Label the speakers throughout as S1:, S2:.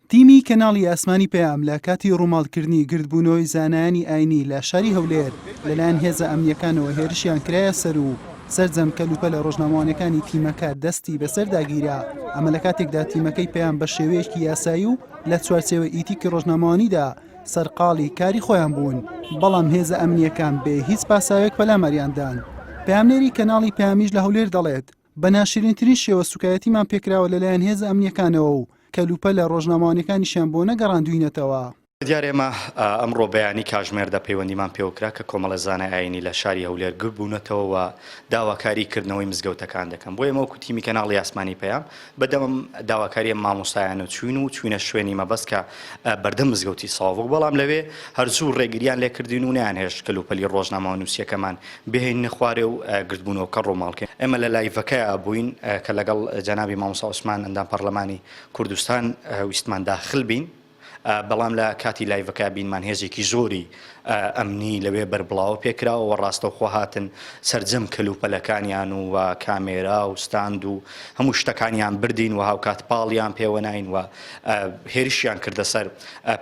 S1: تیمی کەناڵی ئاسمانی پەیام لە کاتی ڕووماڵکردنی گردبوونەوەی زانایانی ئاینی لە شاری هەولێر لەلایەن هێزە ئەمنیەکانەوە هێرشیان کرایە سەر و سەرجەم کەلوپە لە ڕۆژنامەوانەکانی تیمەکە دەستی بەسەر داگیرا. ئەمە لە کاتێکدا تیمەکەی پەیام بە شێوەیەکی یاسایی و لە چوارچێوە ئیتیکی ڕۆژنامەوانیدا سەرقاڵی کاری خۆیان بوون، بەڵام هێزە ئەمنیەکان بێ هیچ پاساوێک پەلامەریاندان. پەیامنێری کەناڵی پەیامیش لە هەولێر دەڵێت بە ناشرینترین شێوە سوکایەتیمان پێکراوە لەلایەن هێزە ئەمنیەکانەوە و کەلوپە لە ڕۆژنامەوانەکانیشیان بۆ نەگەڕاندوینەتەوە.
S2: دیارە ئێمە ئەمڕۆ بەیانی کاژمێردە پەیوەندیمان پێوەکرا کە کۆمەڵە زانای ئاینی لە شاری هەولێر گربوونەتەوە و داواکاریکردنەوەی مزگەوتەکان دەکەن. بۆ ئێمە وەکو تیمی کەناڵی ئاسمانی پەیام بەدەم داواکاری مامۆستایانە چوینە شوێنی مەبەست کە بەردەم مزگەوتی ساوڵ، بەڵام لەوێ هەرزوو ڕێگریان لێکردین و نیان هێشت کەلوپەلی ڕۆژنامە نووسیەکەمان بهێنە خوارێ و گردبوونەوەکە ڕۆماڵکەین. ئێمە لە لایڤەکەی بووین کە لەگەڵ جەنابی مامۆستا عوسمان ئەندام پەرلەمانی کوردستان ویستمان داخل بین، بەڵام لە کاتی لایڤەکە بینمان هێزێکی زۆری ئەمنی لەوێ بەربڵاو پێکراوە و ڕاستەوخۆ هاتن سەرجەم کەلوپەلەکانیان و کامێرا و ستاند و هەموو شتەکانیان بردین و هاوکات پاڵیان پێوەناین و هێرشیان کردە سەر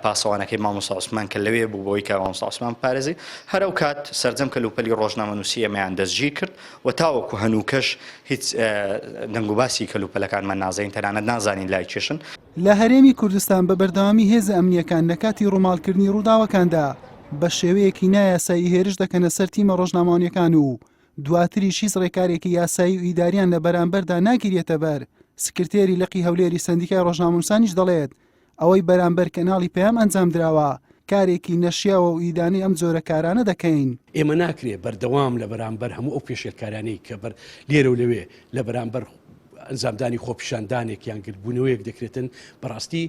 S2: پاسەوانەکەی مامۆستا عوسمان کە لەوێ بوو بۆی کە مامۆستا عوسمان پارێزی. هەرەو کات سەرجەم کەلوپەلی ڕۆژنامەنووسی ئەمەیان دەستگیر کرد و تاوەکو هەنووکەش هیچ دەنگ و باسی کەلوپەلەکانمان نازانین، تەنانەت نازانین لای چێشن.
S1: لە هەرێمی کوردستان بە بەردەوامی هێزە ئەمنیەکان لە کاتی ڕووماڵکردنی ڕووداوەکاندا بە شێوەیەکی نایاسایی هێرش دەکەنە سەر تیمە ڕۆژنامەوانیەکان و دواتریش هیچ ڕێکارێکی یاسایی و ئیداریان لە بەرامبەردا ناگیرێتە بەر. سکرتێری لقی هەولێری سەندیکای ڕۆژنامەنووسانیش دەڵێت ئەوەی بەرامبەر کەناڵی پەیام ئەنجام درراوە کارێکی نەشیاوە و ئیدانی ئەم جۆرە کارانە دەکەین.
S3: ئێمە ناکرێت بەردەوام لە بەرامبەر هەموو ئەو پێشێلکارانەی کە بەر لێرە و لەوێ لە بەرامبەر ئەنجامدانی خۆپیشاندانێک یان گرتبوونەوەیەک دەکرێتن بەڕاستی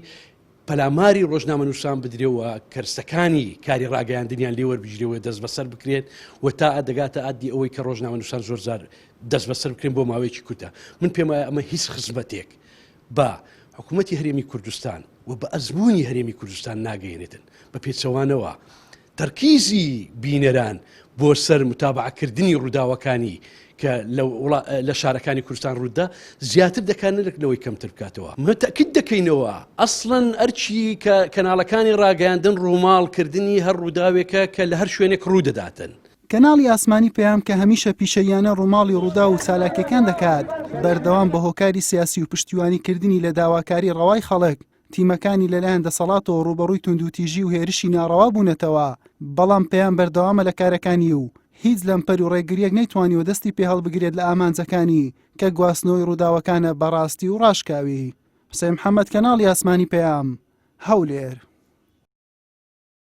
S3: پەلاماری ڕۆژنامەنووسان بدرێەوە کەرسەکانی کاری ڕاگەیاندنیان لێوەربژرێەوە دەست بەسەر بکرێن و تا دەگاتە ئادی ئەوەی کە ڕۆژنامەنووسان زۆر جار دەست بەسەر بکرێن بۆ ماوەیەکی کوتە. من پێم وایە ئەمە هیچ خزمەتێک بە حکوومەتی هەرێمی کوردستان و بە ئەزمموی هەرێمی کوردستان ناگەێنێتن بە پێچەوانەوە تەرکیزی بینەران بۆ سەر متابعەکردنی ڕووداوەکانی کە لە شارەکانی کوردستان ڕوودا زیاتر دەکانێت لەوەی کەمتر بکاتەوە. متەکید دەکەینەوە ئەسڵەن ئەرچی کە کەناڵەکانی ڕاگەیاندن ڕووماڵکردنی هەر ڕووداوێکە کە لە هەر شوێنێک ڕوودەداتن.
S1: کەناڵی ئاسمانی پەیام کە هەمیشە پیشەیانە ڕووماڵی ڕوودا و سالاکیەکان دەکات بەردەوام بە هۆکاری سیاسی و پشتیوانیکردنی لە داواکاری ڕەوای خەڵک تیمەکانی لەلایەن دەسەڵاتەوە ڕوبەڕووی توندوتیژی و هێرشی ناڕەوا بوونەتەوە، بەڵام پەیام بەردەوامە لە کارەکانی و هیچ لەمپەر و ڕێگریەک نەیتوانیوە دەستی پێ هەڵبگرێت لە ئامانجەکانی کە گواستنەوەی ڕووداوەکانە بەڕاستی و ڕاشکاوی. حوسێن محەممەد، کەناڵی ئاسمانی پەیام، هەولێر.